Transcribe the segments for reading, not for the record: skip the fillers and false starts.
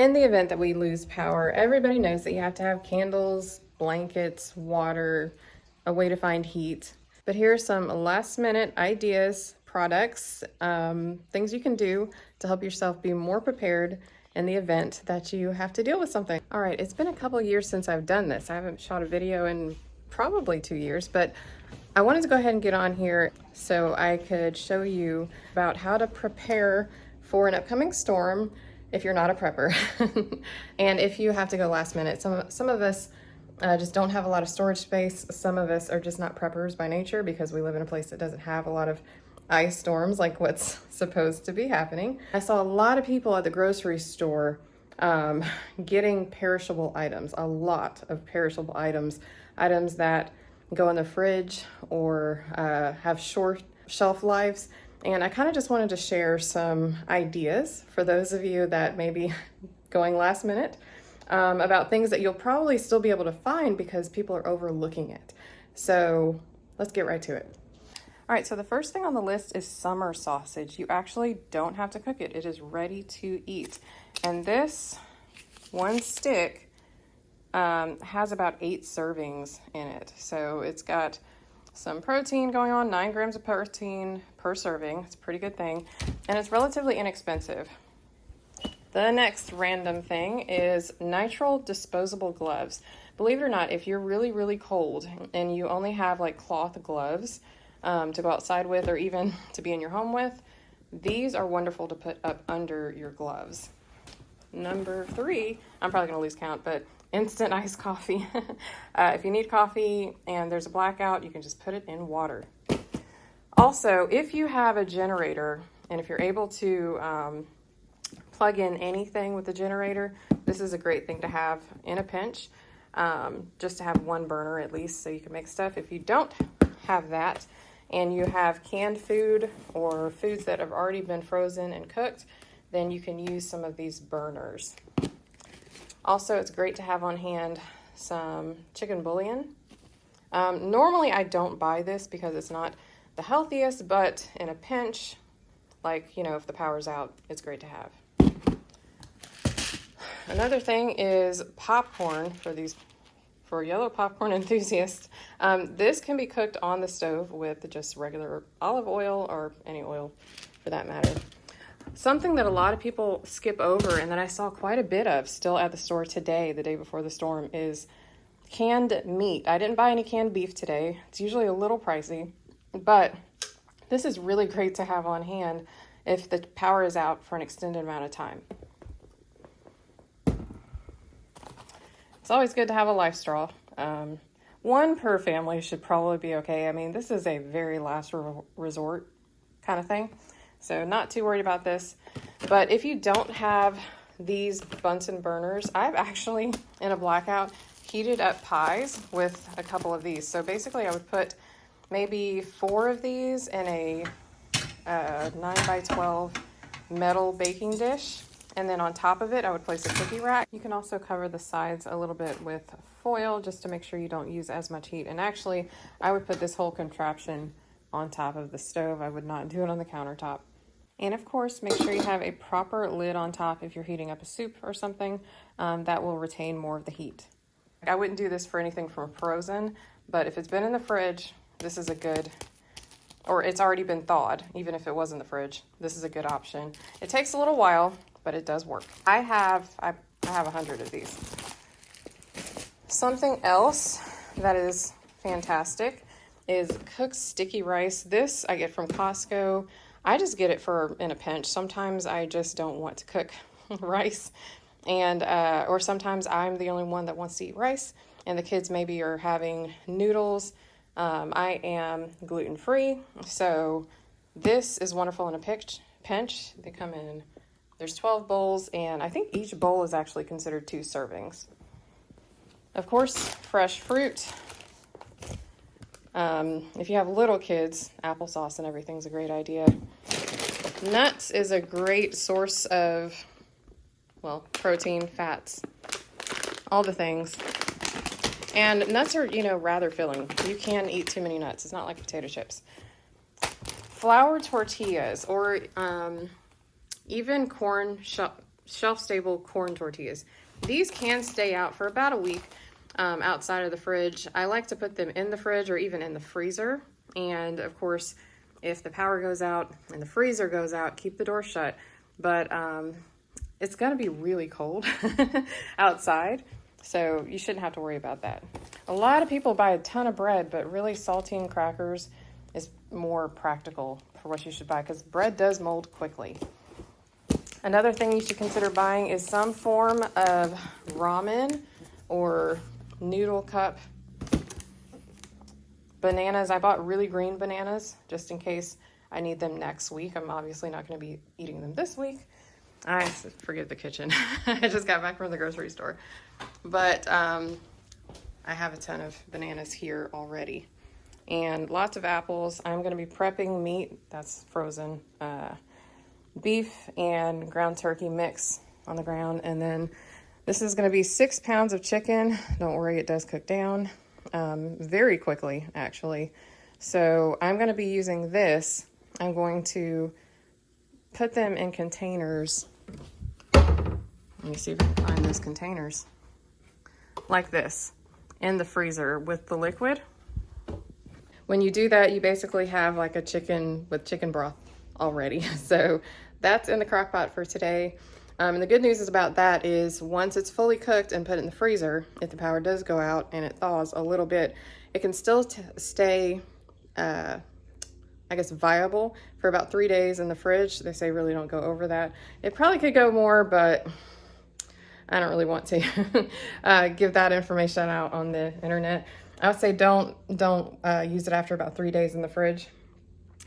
In the event that we lose power, everybody knows that you have to have candles, blankets, water, a way to find heat. But here are some last minute ideas, products, things you can do to help yourself be more prepared in the event that you have to deal with something. All right, it's been a couple years since I've done this. I haven't shot a video in probably 2 years, but I wanted to go ahead and get on here so I could show you about how to prepare for an upcoming storm if you're not a prepper. And if you have to go last minute, some of us just don't have a lot of storage space. Some of us are just not preppers by nature because we live in a place that doesn't have a lot of ice storms like what's supposed to be happening. I saw a lot of people at the grocery store getting perishable items, a lot of perishable items that go in the fridge or have short shelf lives. And I kind of just wanted to share some ideas for those of you that may be going last minute about things that you'll probably still be able to find because people are overlooking it. So let's get right to it. All right, so the first thing on the list is summer sausage. You actually don't have to cook it. It is ready to eat. And this one stick has about 8 servings in it. So it's got some protein going on, 9 grams of protein per serving. It's a pretty good thing. And it's relatively inexpensive. The next random thing is nitrile disposable gloves. Believe it or not, if you're really, really cold and you only have like cloth gloves to go outside with or even to be in your home with, these are wonderful to put up under your gloves. Number 3, I'm probably going to lose count, but instant iced coffee. If you need coffee and there's a blackout, you can just put it in water. Also, if you have a generator and if you're able to plug in anything with the generator, this is a great thing to have in a pinch, just to have one burner at least so you can make stuff. If you don't have that and you have canned food or foods that have already been frozen and cooked, then you can use some of these burners. Also, it's great to have on hand some chicken bouillon. Normally I don't buy this because it's not the healthiest, but in a pinch, like, you know, if the power's out, it's great to have. Another thing is popcorn for yellow popcorn enthusiasts. This can be cooked on the stove with just regular olive oil or any oil for that matter. Something that a lot of people skip over and that I saw quite a bit of still at the store today, the day before the storm, is canned meat. I didn't buy any canned beef today. It's usually a little pricey, but this is really great to have on hand if the power is out for an extended amount of time. It's always good to have a life straw. One per family should probably be okay. I mean, this is a very last resort kind of thing. So not too worried about this. But if you don't have these Bunsen burners, I've actually, in a blackout, heated up pies with a couple of these. So basically I would put maybe 4 of these in a 9x12 metal baking dish. And then on top of it, I would place a cookie rack. You can also cover the sides a little bit with foil just to make sure you don't use as much heat. And actually, I would put this whole contraption on top of the stove. I would not do it on the countertop. And of course, make sure you have a proper lid on top if you're heating up a soup or something that will retain more of the heat. I wouldn't do this for anything from frozen, but if it's been in the fridge, this is a good, or it's already been thawed, even if it was in the fridge, this is a good option. It takes a little while, but it does work. I have 100 of these. Something else that is fantastic is cooked sticky rice. This I get from Costco. I just get it in a pinch. Sometimes I just don't want to cook rice, and or sometimes I'm the only one that wants to eat rice, and the kids maybe are having noodles. I am gluten-free, so this is wonderful in a pinch. They come in, there's 12 bowls, and I think each bowl is actually considered 2 servings. Of course, fresh fruit. If you have little kids, applesauce and everything's a great idea. Nuts is a great source of, well, protein, fats, all the things. And nuts are, rather filling. You can eat too many nuts. It's not like potato chips. Flour tortillas or even corn shelf-stable corn tortillas. These can stay out for about a week outside of the fridge. I like to put them in the fridge or even in the freezer. And of course, if the power goes out and the freezer goes out, keep the door shut. But it's gonna be really cold outside, so you shouldn't have to worry about that. A lot of people buy a ton of bread, but really saltine crackers is more practical for what you should buy because bread does mold quickly. Another thing you should consider buying is some form of ramen or noodle cup. Bananas, I bought really green bananas just in case I need them next week. I'm obviously not going to be eating them this week. I forget the kitchen. I just got back from the grocery store. But I have a ton of bananas here already. And lots of apples. I'm going to be prepping meat that's frozen. Beef and ground turkey mix on the ground. And then this is going to be 6 pounds of chicken. Don't worry, it does cook down very quickly, actually. So I'm going to be using this. I'm going to put them in containers. Let me see if I can find those containers. Like this, in the freezer with the liquid. When you do that, you basically have like a chicken with chicken broth already. So that's in the crock pot for today. And the good news is about that is once it's fully cooked and put in the freezer, if the power does go out and it thaws a little bit, it can still stay, I guess, viable for about 3 days in the fridge. They say really don't go over that. It probably could go more, but I don't really want to give that information out on the internet. I would say don't use it after about 3 days in the fridge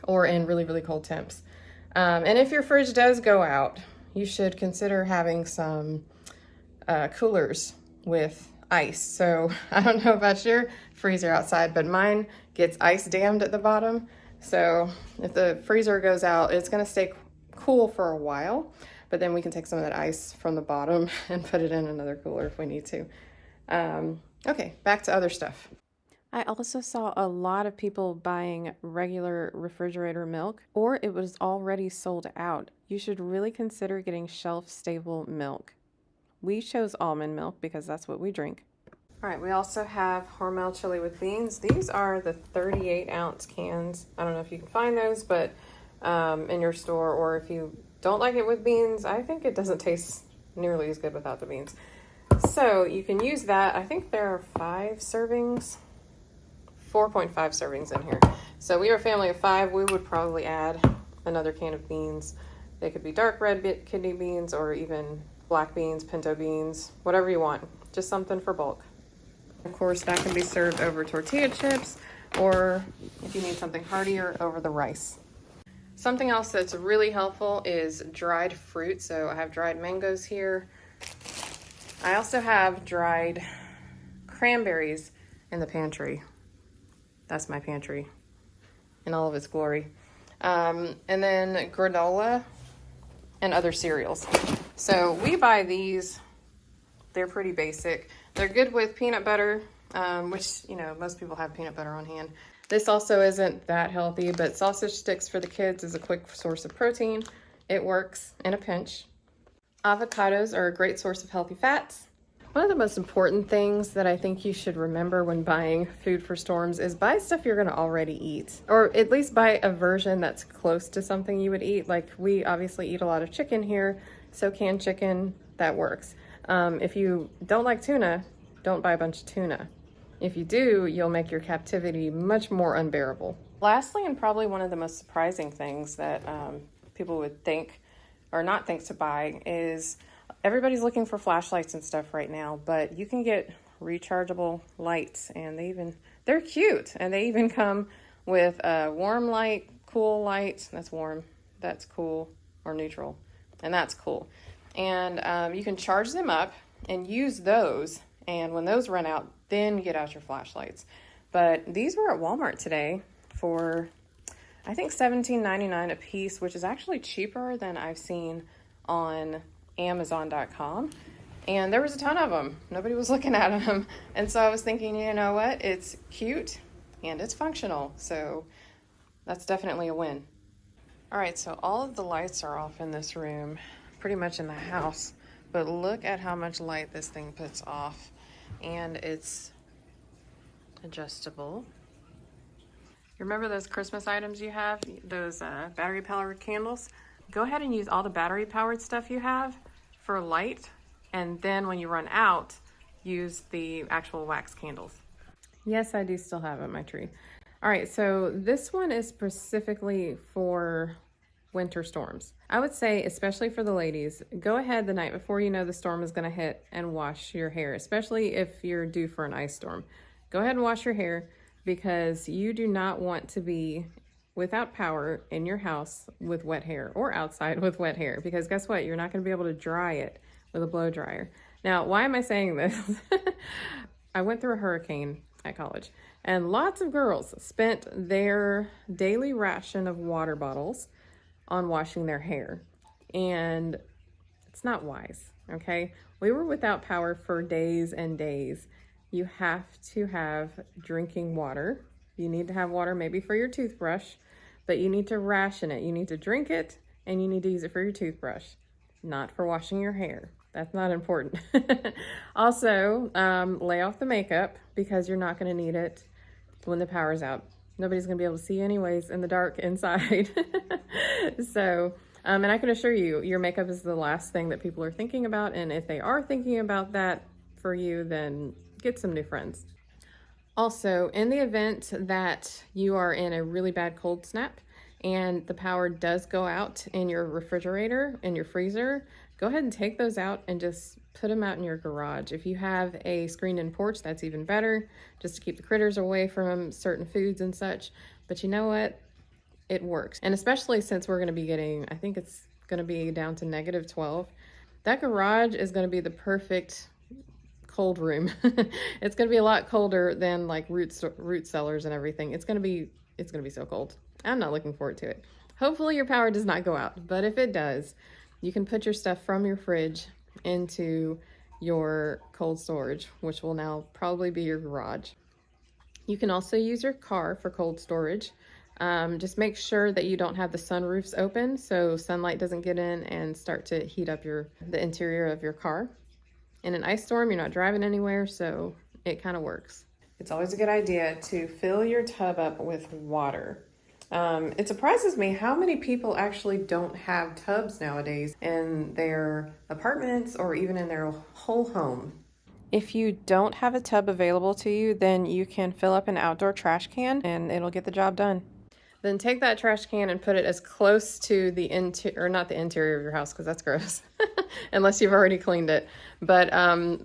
or in really, really cold temps. And if your fridge does go out, you should consider having some coolers with ice. So I don't know about your freezer outside, but mine gets ice dammed at the bottom. So if the freezer goes out, it's gonna stay cool for a while, but then we can take some of that ice from the bottom and put it in another cooler if we need to. Okay, back to other stuff. I also saw a lot of people buying regular refrigerator milk, or it was already sold out. You should really consider getting shelf-stable milk. We chose almond milk because that's what we drink. All right, we also have Hormel chili with beans. These are the 38-ounce cans. I don't know if you can find those, but in your store, or if you don't like it with beans, I think it doesn't taste nearly as good without the beans. So you can use that. I think there are 5 servings. 4.5 servings in here. So we are a family of 5. We would probably add another can of beans. They could be dark red kidney beans or even black beans, pinto beans, whatever you want. Just something for bulk. Of course, that can be served over tortilla chips, or if you need something heartier, over the rice. Something else that's really helpful is dried fruit. So I have dried mangoes here. I also have dried cranberries in the pantry. That's my pantry in all of its glory. And then granola and other cereals. So we buy these. They're pretty basic. They're good with peanut butter, which, you know, most people have peanut butter on hand. This also isn't that healthy, but sausage sticks for the kids is a quick source of protein. It works in a pinch. Avocados are a great source of healthy fats. One of the most important things that I think you should remember when buying food for storms is buy stuff you're gonna already eat, or at least buy a version that's close to something you would eat. Like we obviously eat a lot of chicken here, so canned chicken, that works. If you don't like tuna, don't buy a bunch of tuna. If you do, you'll make your captivity much more unbearable. Lastly, and probably one of the most surprising things that people would think or not think to buy is everybody's looking for flashlights and stuff right now, but you can get rechargeable lights, and they're cute, and they even come with a warm light, cool light. That's warm, that's cool, or neutral, and that's cool. And you can charge them up and use those, and when those run out, then get out your flashlights. But these were at Walmart today for, I think, $17.99 a piece, which is actually cheaper than I've seen on Amazon.com. And there was a ton of them. Nobody was looking at them. And so I was thinking, you know what? It's cute and it's functional. So that's definitely a win. All right, so all of the lights are off in this room, pretty much in the house, but look at how much light this thing puts off. And it's adjustable. You remember those Christmas items you have, those battery powered candles? Go ahead and use all the battery powered stuff you have for light, and then when you run out, use the actual wax candles. Yes, I do still have it in my tree. All right, so this one is specifically for winter storms. I would say, especially for the ladies, go ahead the night before you know the storm is going to hit and wash your hair, especially if you're due for an ice storm. Go ahead and wash your hair, because you do not want to be without power in your house with wet hair, or outside with wet hair, because guess what? You're not going to be able to dry it with a blow dryer. Now, why am I saying this? I went through a hurricane at college, and lots of girls spent their daily ration of water bottles on washing their hair, and it's not wise, okay? We were without power for days and days. You have to have drinking water. You need to have water maybe for your toothbrush, but you need to ration it. You need to drink it, and you need to use it for your toothbrush, not for washing your hair. That's not important. Also, lay off the makeup, because you're not going to need it when the power's out. Nobody's going to be able to see anyways in the dark inside. So, and I can assure you, your makeup is the last thing that people are thinking about. And if they are thinking about that for you, then get some new friends. Also, in the event that you are in a really bad cold snap and the power does go out in your refrigerator, in your freezer, go ahead and take those out and just put them out in your garage. If you have a screened-in porch, that's even better, just to keep the critters away from certain foods and such. But you know what? It works. And especially since we're going to be getting, I think it's going to be down to -12, that garage is going to be the perfect cold room. It's going to be a lot colder than like root cellars and everything. It's going to be so cold. I'm not looking forward to it. Hopefully your power does not go out, but if it does, you can put your stuff from your fridge into your cold storage, which will now probably be your garage. You can also use your car for cold storage. Just make sure that you don't have the sunroofs open so sunlight doesn't get in and start to heat up the interior of your car. In an ice storm, you're not driving anywhere, so it kind of works. It's always a good idea to fill your tub up with water. It surprises me how many people actually don't have tubs nowadays in their apartments or even in their whole home. If you don't have a tub available to you, then you can fill up an outdoor trash can and it'll get the job done. Then take that trash can and put it as close to the interior, or not the interior of your house, because that's gross, unless you've already cleaned it. But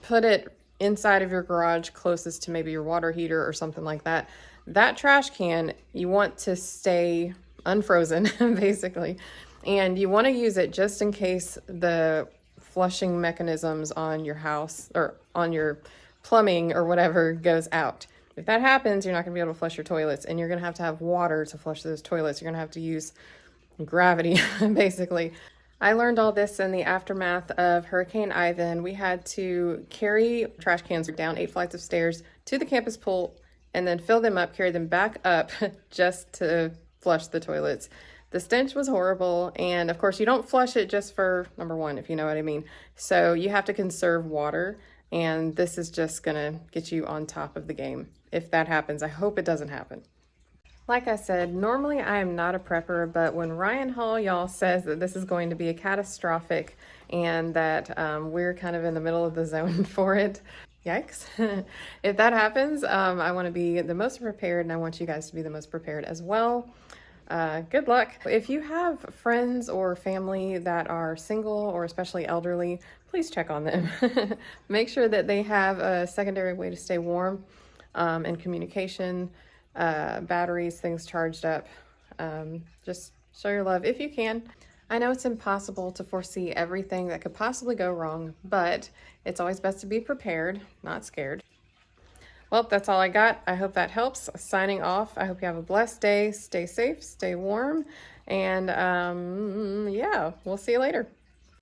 put it inside of your garage, closest to maybe your water heater or something like that. That trash can, you want to stay unfrozen, basically. And you want to use it just in case the flushing mechanisms on your house or on your plumbing or whatever goes out. If that happens, you're not going to be able to flush your toilets, and you're going to have water to flush those toilets. You're going to have to use gravity, basically. I learned all this in the aftermath of Hurricane Ivan. We had to carry trash cans down 8 flights of stairs to the campus pool and then fill them up, carry them back up just to flush the toilets. The stench was horrible, and of course you don't flush it just for number one, if you know what I mean. So you have to conserve water, and this is just gonna get you on top of the game. If that happens, I hope it doesn't happen. Like I said, normally I am not a prepper, but when Ryan Hall, y'all, says that this is going to be a catastrophic and that we're kind of in the middle of the zone for it, yikes. If that happens, I want to be the most prepared, and I want you guys to be the most prepared as well. Good luck. If you have friends or family that are single or especially elderly, please check on them. Make sure that they have a secondary way to stay warm, and communication, batteries, things charged up. Just show your love if you can. I know it's impossible to foresee everything that could possibly go wrong, but it's always best to be prepared, not scared. Well, that's all I got. I hope that helps. Signing off. I hope you have a blessed day. Stay safe, stay warm, and yeah, we'll see you later.